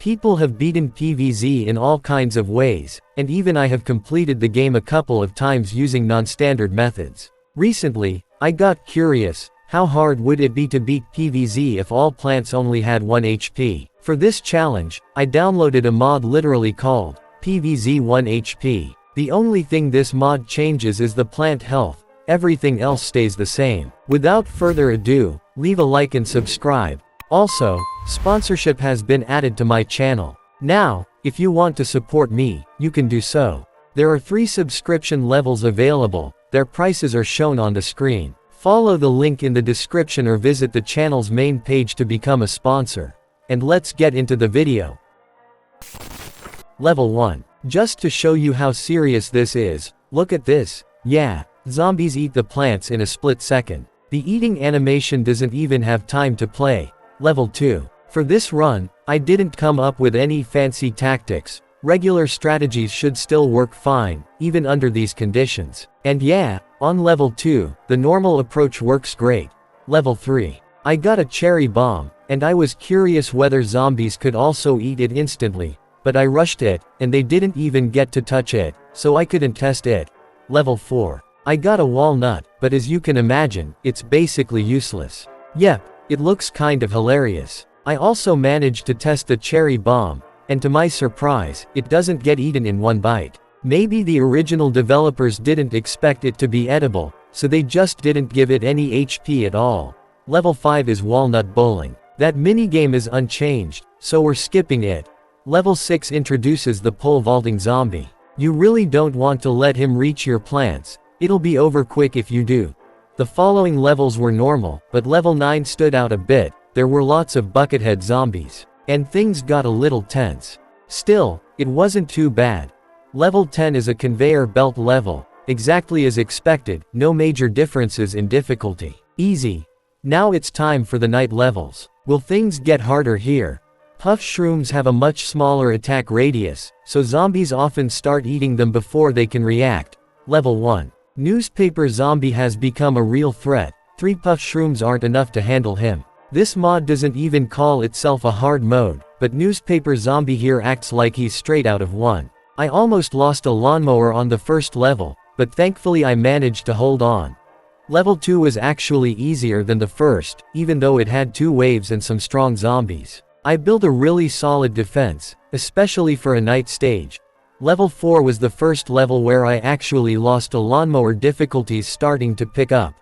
People have beaten PvZ in all kinds of ways, and even I have completed the game a couple of times using non-standard methods. Recently, I got curious, how hard would it be to beat PvZ if all plants only had 1 HP? For this challenge, I downloaded a mod literally called PvZ 1 HP. The only thing this mod changes is the plant health, everything else stays the same. Without further ado, leave a like and subscribe. Also, sponsorship has been added to my channel. Now, if you want to support me, you can do so. There are 3 subscription levels available, their prices are shown on the screen. Follow the link in the description or visit the channel's main page to become a sponsor. And let's get into the video. Level 1. Just to show you how serious this is, look at this. Yeah, zombies eat the plants in a split second. The eating animation doesn't even have time to play. Level 2. For this run, I didn't come up with any fancy tactics. Regular strategies should still work fine, even under these conditions. And yeah, on level 2, the normal approach works great. Level 3. I got a cherry bomb, and I was curious whether zombies could also eat it instantly, but I rushed it, and they didn't even get to touch it, so I couldn't test it. Level 4. I got a walnut, but as you can imagine, it's basically useless. Yep, it looks kind of hilarious. I also managed to test the cherry bomb, and to my surprise, it doesn't get eaten in one bite. Maybe the original developers didn't expect it to be edible, so they just didn't give it any HP at all. Level 5 is walnut bowling. That minigame is unchanged, so we're skipping it. Level 6 introduces the pole vaulting zombie. You really don't want to let him reach your plants, it'll be over quick if you do. The following levels were normal, but level 9 stood out a bit. There were lots of buckethead zombies, and things got a little tense. Still, it wasn't too bad. Level 10 is a conveyor belt level, exactly as expected, no major differences in difficulty. Easy. Now it's time for the night levels. Will things get harder here? Puff shrooms have a much smaller attack radius, so zombies often start eating them before they can react. Level 1. Newspaper zombie has become a real threat. 3 puff shrooms aren't enough to handle him. This mod doesn't even call itself a hard mode, but newspaper zombie here acts like he's straight out of one. I almost lost a lawnmower on the first level, but thankfully I managed to hold on. Level 2 was actually easier than the first, even though it had 2 waves and some strong zombies. I built a really solid defense, especially for a night stage. Level 4 was the first level where I actually lost a lawnmower, difficulties starting to pick up.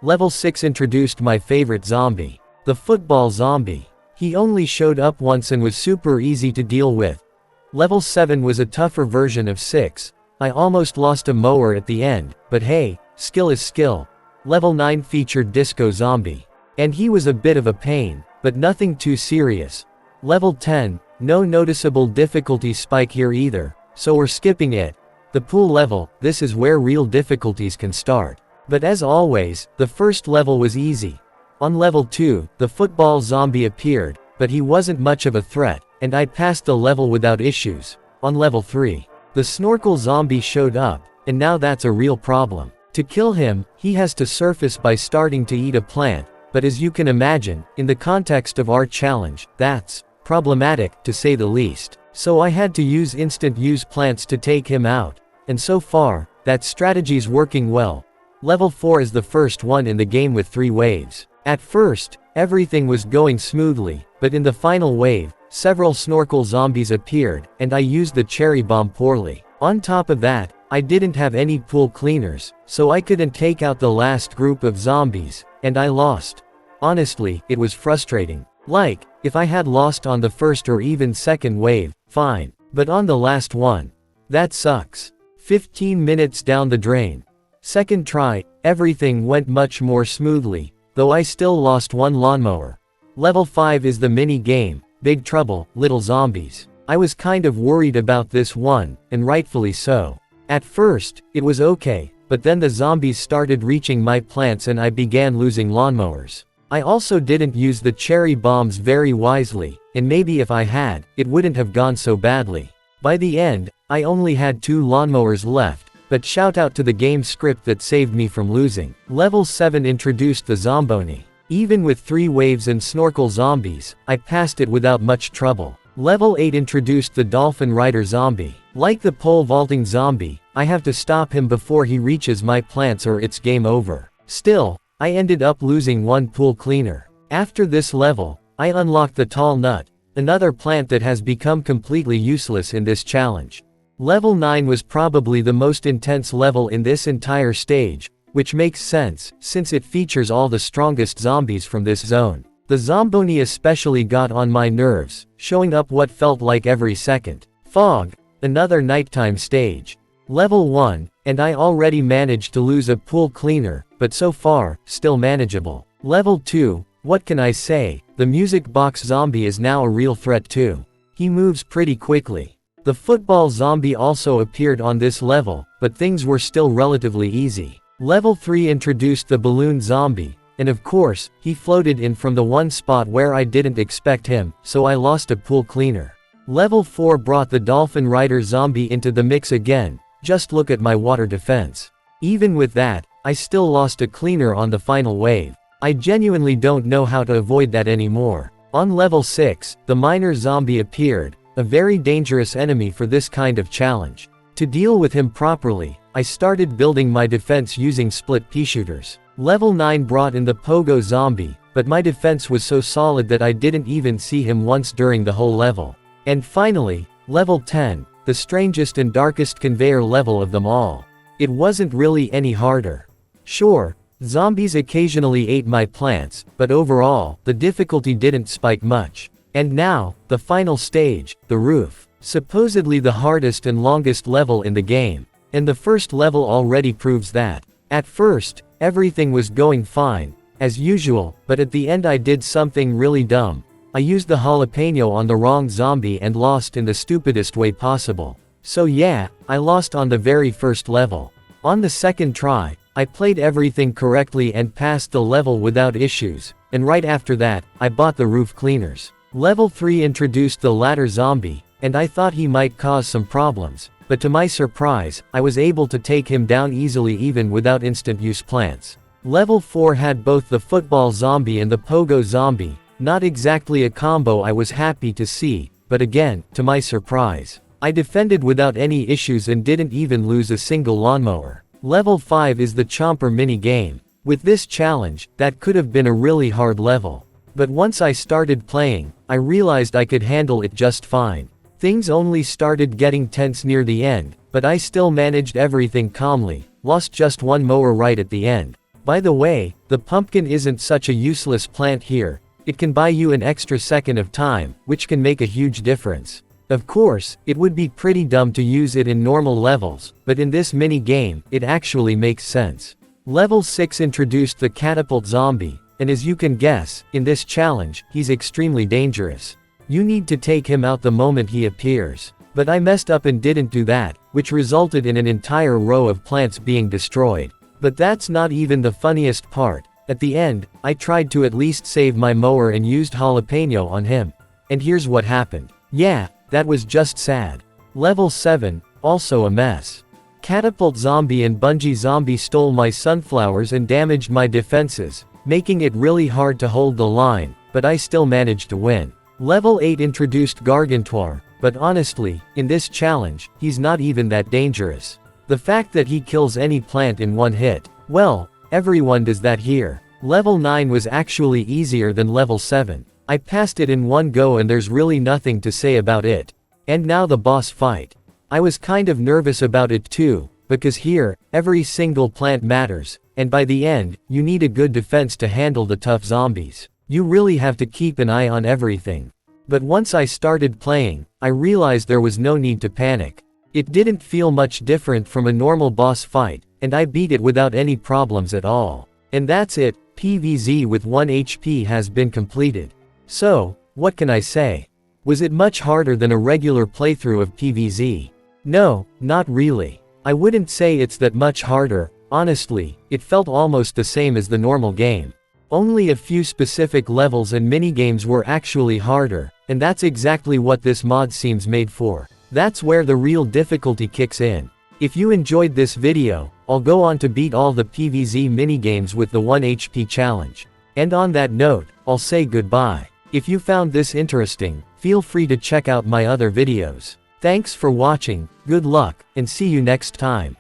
Level 6 introduced my favorite zombie, the football zombie. He only showed up once and was super easy to deal with. Level 7 was a tougher version of 6. I almost lost a mower at the end, but hey, skill is skill. Level 9 featured disco zombie, and he was a bit of a pain, but nothing too serious. Level 10, no noticeable difficulty spike here either, so we're skipping it. The pool level, this is where real difficulties can start. But as always, the first level was easy. On level 2, the football zombie appeared, but he wasn't much of a threat, and I passed the level without issues. On level 3, the snorkel zombie showed up, and now that's a real problem. To kill him, he has to surface by starting to eat a plant, but as you can imagine, in the context of our challenge, that's problematic, to say the least. So I had to use instant use plants to take him out, and so far, that strategy's working well. Level 4 is the first one in the game with 3 waves. At first, everything was going smoothly, but in the final wave, several snorkel zombies appeared, and I used the cherry bomb poorly. On top of that, I didn't have any pool cleaners, so I couldn't take out the last group of zombies, and I lost. Honestly, it was frustrating. Like, if I had lost on the first or even second wave, fine. But on the last one, that sucks. 15 minutes down the drain. Second try, everything went much more smoothly, though I still lost 1 lawnmower. Level 5 is the mini game, Big Trouble, Little Zombies. I was kind of worried about this one, and rightfully so. At first, it was okay, but then the zombies started reaching my plants and I began losing lawnmowers. I also didn't use the cherry bombs very wisely, and maybe if I had, it wouldn't have gone so badly. By the end, I only had 2 lawnmowers left, but shout out to the game script that saved me from losing. Level 7 introduced the Zomboni. Even with 3 waves and snorkel zombies, I passed it without much trouble. Level 8 introduced the Dolphin Rider zombie. Like the pole vaulting zombie, I have to stop him before he reaches my plants or it's game over. Still, I ended up losing one pool cleaner. After this level, I unlocked the tall nut, another plant that has become completely useless in this challenge. Level 9 was probably the most intense level in this entire stage, which makes sense, since it features all the strongest zombies from this zone. The Zomboni especially got on my nerves, showing up what felt like every second. Fog, another nighttime stage. Level 1, and I already managed to lose a pool cleaner, but so far, still manageable. Level 2, what can I say, the music box zombie is now a real threat too. He moves pretty quickly. The football zombie also appeared on this level, but things were still relatively easy. Level 3 introduced the balloon zombie, and of course, he floated in from the one spot where I didn't expect him, so I lost a pool cleaner. Level 4 brought the Dolphin Rider zombie into the mix again, just look at my water defense. Even with that, I still lost a cleaner on the final wave. I genuinely don't know how to avoid that anymore. On level 6, the miner zombie appeared, a very dangerous enemy for this kind of challenge. To deal with him properly, I started building my defense using split pea shooters. Level 9 brought in the pogo zombie, but my defense was so solid that I didn't even see him once during the whole level. And finally, level 10, the strangest and darkest conveyor level of them all. It wasn't really any harder. Sure, zombies occasionally ate my plants, but overall, the difficulty didn't spike much. And now, the final stage, the roof. Supposedly the hardest and longest level in the game. And the first level already proves that. At first, everything was going fine, as usual, but at the end I did something really dumb. I used the jalapeno on the wrong zombie and lost in the stupidest way possible. So yeah, I lost on the very first level. On the second try, I played everything correctly and passed the level without issues, and right after that, I bought the roof cleaners. Level 3 introduced the ladder zombie, and I thought he might cause some problems, but to my surprise, I was able to take him down easily even without instant use plants. Level 4 had both the football zombie and the pogo zombie, not exactly a combo I was happy to see, but again, to my surprise, I defended without any issues and didn't even lose a single lawnmower. Level 5 is the Chomper mini game. With this challenge, that could have been a really hard level. But once I started playing, I realized I could handle it just fine. Things only started getting tense near the end, but I still managed everything calmly, lost just one mower right at the end. By the way, the pumpkin isn't such a useless plant here. It can buy you an extra second of time, which can make a huge difference. Of course, it would be pretty dumb to use it in normal levels, but in this mini game, it actually makes sense. Level 6 introduced the catapult zombie, and as you can guess, in this challenge, he's extremely dangerous. You need to take him out the moment he appears. But I messed up and didn't do that, which resulted in an entire row of plants being destroyed. But that's not even the funniest part. At the end, I tried to at least save my mower and used jalapeno on him. And here's what happened. Yeah, that was just sad. Level 7, also a mess. Catapult zombie and bungee zombie stole my sunflowers and damaged my defenses, making it really hard to hold the line, but I still managed to win. Level 8 introduced Gargantuar, but honestly, in this challenge, he's not even that dangerous. The fact that he kills any plant in one hit, well, everyone does that here. Level 9 was actually easier than level 7. I passed it in one go and there's really nothing to say about it. And now the boss fight. I was kind of nervous about it too, because here, every single plant matters, and by the end, you need a good defense to handle the tough zombies. You really have to keep an eye on everything. But once I started playing, I realized there was no need to panic. It didn't feel much different from a normal boss fight, and I beat it without any problems at all. And that's it, PvZ with 1 HP has been completed. So, what can I say? Was it much harder than a regular playthrough of PvZ? No, not really. I wouldn't say it's that much harder, honestly, it felt almost the same as the normal game. Only a few specific levels and minigames were actually harder, and that's exactly what this mod seems made for. That's where the real difficulty kicks in. If you enjoyed this video, I'll go on to beat all the PvZ minigames with the 1 HP challenge. And on that note, I'll say goodbye. If you found this interesting, feel free to check out my other videos. Thanks for watching, good luck, and see you next time.